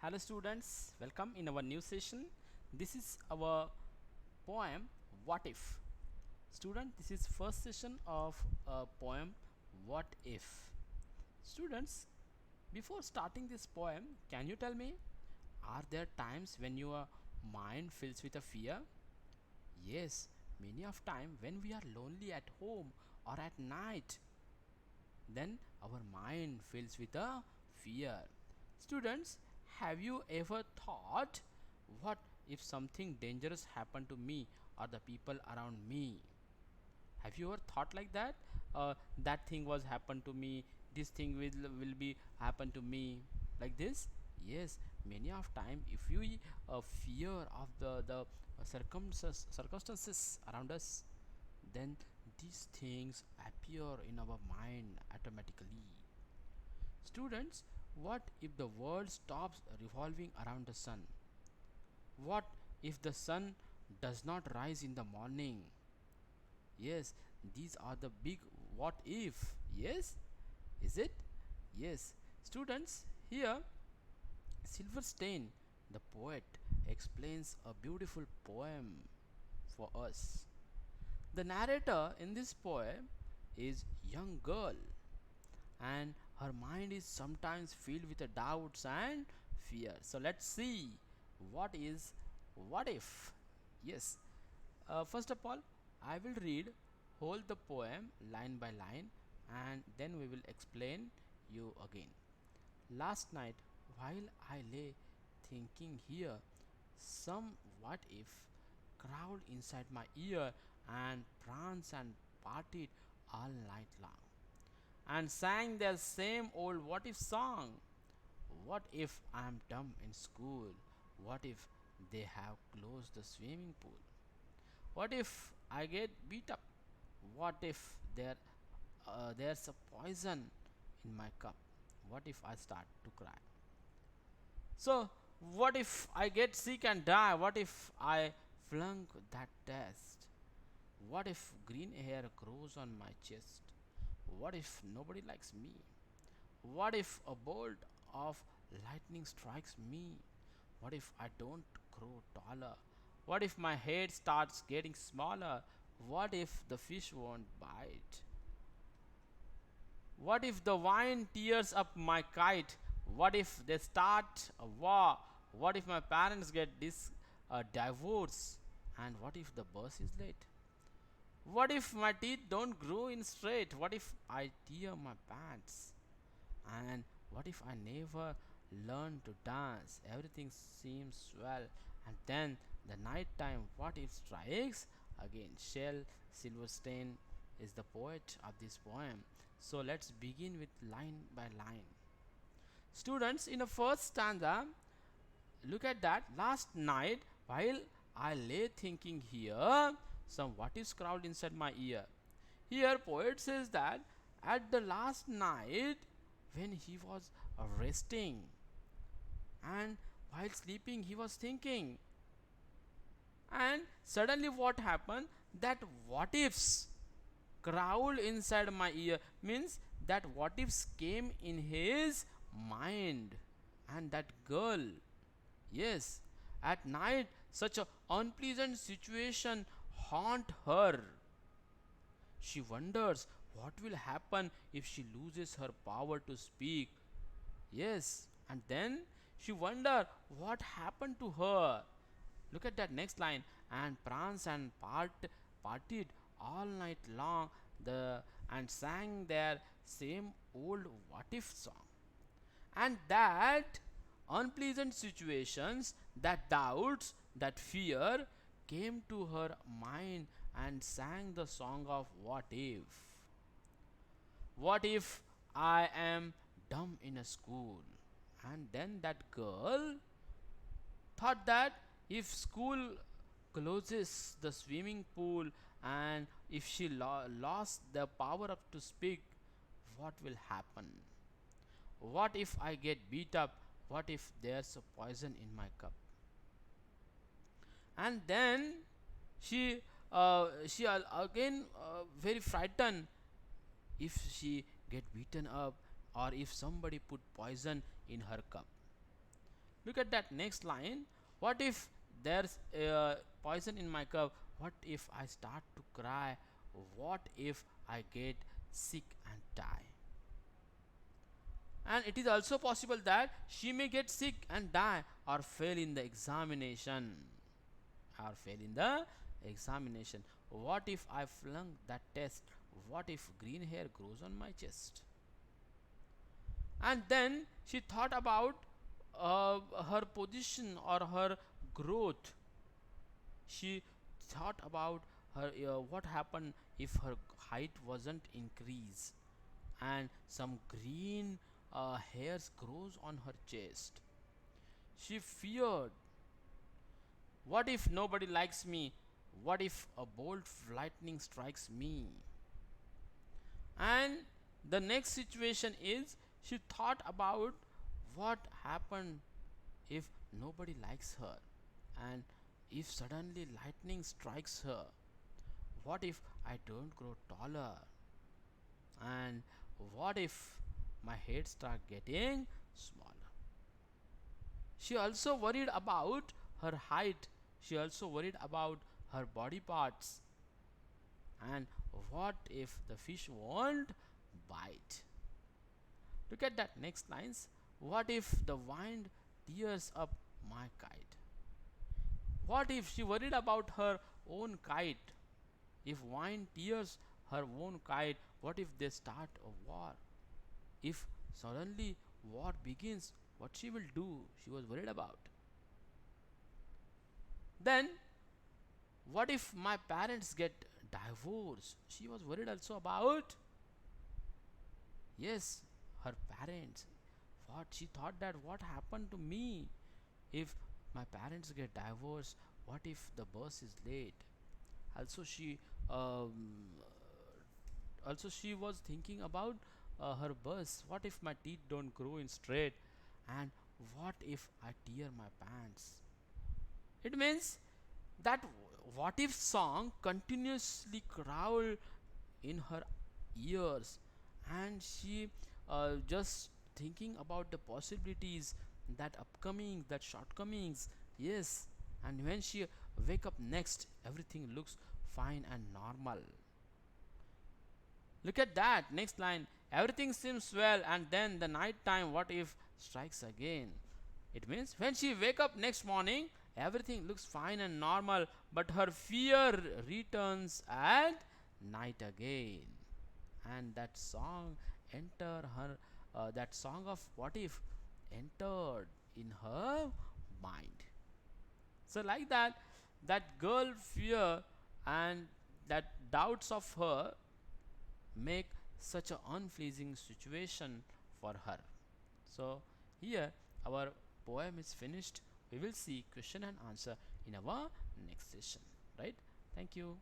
Hello students, welcome in our new session. This is our poem What If. Student, this is first session of a poem What If. Students, before starting this poem, can you tell me, are there times when your mind fills with a fear? Yes, many of time when we are lonely at home or at night, then our mind fills with a fear. Students, have you ever thought, what if something dangerous happened to me or the people around me? Have you ever thought like that? That thing was happened to me, this thing will be happen to me, like this. Yes, many of time if you fear of the circumstances around us, then these things appear in our mind automatically. Students, what if the world stops revolving around the sun? What if the sun does not rise in the morning? Yes, these are the big what if. Yes, is it? Yes, students, here Silverstein, the poet, explains a beautiful poem for us. The narrator in this poem is young girl, and her mind is sometimes filled with the doubts and fear. So let's see what is what if. Yes, first of all, I will read whole the poem line by line, and then we will explain you again. Last night, while I lay thinking here, some what if crowd inside my ear and pranced and partied all night long and sang their same old what if song. What if I am dumb in school? What if they have closed the swimming pool? What if I get beat up? What if there's a poison in my cup? What if I start to cry? So, what if I get sick and die? What if I flunk that test? What if green hair grows on my chest? What if nobody likes me? What if a bolt of lightning strikes me? What if I don't grow taller? What if my head starts getting smaller? What if the fish won't bite? What if the wine tears up my kite? What if they start a war? What if my parents get divorce? And what if the bus is late? What if my teeth don't grow in straight? What if I tear my pants? And what if I never learn to dance? Everything seems well, and then the night time what if strikes again. Shel Silverstein is the poet of this poem. So let's begin with line by line. Students, in the first stanza, look at that. Last night, while I lay thinking here, some what is crowd inside my ear. Here, poet says that at the last night, when he was resting and while sleeping, he was thinking. And suddenly, what happened? That what ifs crowd inside my ear means that what ifs came in his mind. And that girl, yes, at night such a unpleasant situation haunt her. She wonders what will happen if she loses her power to speak. Yes, and then she wonder what happened to her. Look at that next line. And prance and partied all night long the and sang their same old what if song. And that unpleasant situations, that doubts, that fear came to her mind and sang the song of what if. What if I am dumb in a school? And then that girl thought that if school closes the swimming pool and if she lost the power up to speak, what will happen? What if I get beat up? What if there's a poison in my cup? And then she again very frightened if she get beaten up or if somebody put poison in her cup. Look at that next line. What if there's poison in my cup? What if I start to cry? What if I get sick and die? And it is also possible that she may get sick and die, or fail in the examination. What if I flunk that test? What if green hair grows on my chest? And then she thought about her position or her growth. She thought about her what happened if her height wasn't increased and some green hairs grows on her chest. She feared, what if nobody likes me? What if a bolt lightning strikes me? And the next situation is, she thought about what happened if nobody likes her, and if suddenly lightning strikes her. What if I don't grow taller? And what if my head start getting smaller? She also worried about her height. She also worried about her body parts. And what if the fish won't bite? Look at that next lines. What if the wind tears up my kite? What if she worried about her own kite? If wind tears her own kite, what if they start a war? If suddenly war begins, what she will do? She was worried about. Then, what if my parents get divorced? She was worried also about. Yes, her parents. What she thought, that what happened to me if my parents get divorced? What if the bus is late? Also she also she was thinking about her bus. What if my teeth don't grow in straight? And what if I tear my pants? It means that what if song continuously growl in her ears, and she just thinking about the possibilities, that upcoming, that shortcomings. Yes, and when she wake up next, everything looks fine and normal. Look at that next line. Everything seems well, and then the night time, what if strikes again? It means when she wake up next morning, everything looks fine and normal, but her fear returns at night again. And that song enter her that song of what if entered in her mind. So like that, that girl fear and that doubts of her make such an unpleasing situation for her. So here our poem is finished. We will see question and answer in our next session, right? Thank you.